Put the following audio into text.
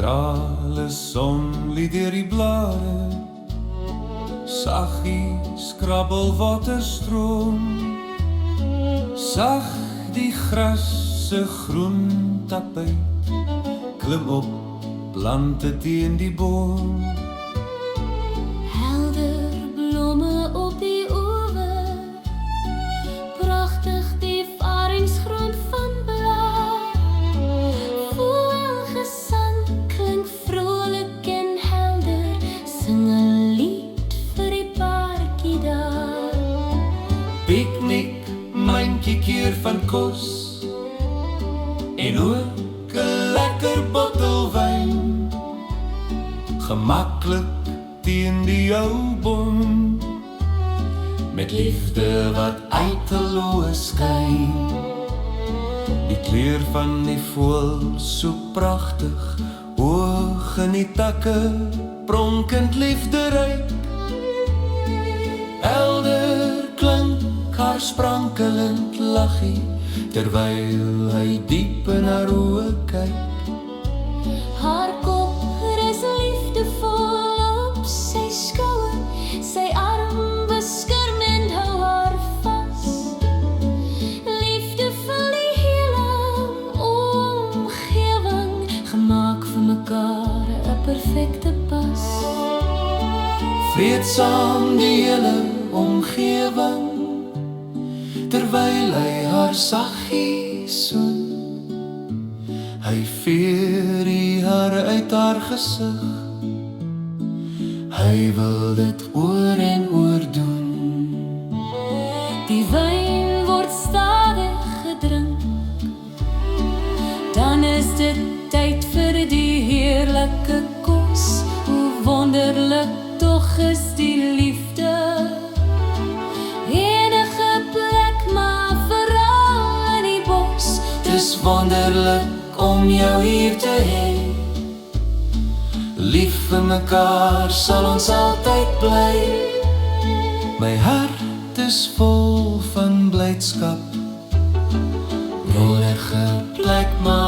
Strale son lê deur die blare, saggies krabbel waterstroom, sag die gras se groen tapijt, klim op plante teen die boom. Helder blomme op die oewer, pragtig die varingsgrond van blaar. Voëlgesang klink vrolik en helder, sing 'n lied vir die paartjie daar. Piknik, mandjie keer van kos, en ook 'n lekker bottel wyn, gemaklik teen die ou boom, met liefde wat uit 'n loë skyn. Die kleur van die voël so pragtig, hoog in die takke, pronkend liefderyk. Helder klink haar sprankelend lachie, terwyl hy diep in haar oë kyk. Haar kop rus liefdevol op sy skouer, sy arm beskermend hou haar vas. Liefde vir die hele omgewing, gemaak vir mekaar 'n perfekte pas. Vreedsaam die hele omgewing, terwyl hy haar saggies soen. Hy veer die hare uit haar gesig, hy wil dit oor en oor doen. Die wyn word stadig gedrink, dan is dit tyd vir die heerlike kos. Hoe wonderlik tog is die liefde, enige plek maar veral in die bos. Dis wonderlik om jou hier te hê, lief vir mekaar sal ons altyd bly. My hart is vol van blydskap, enige plek maar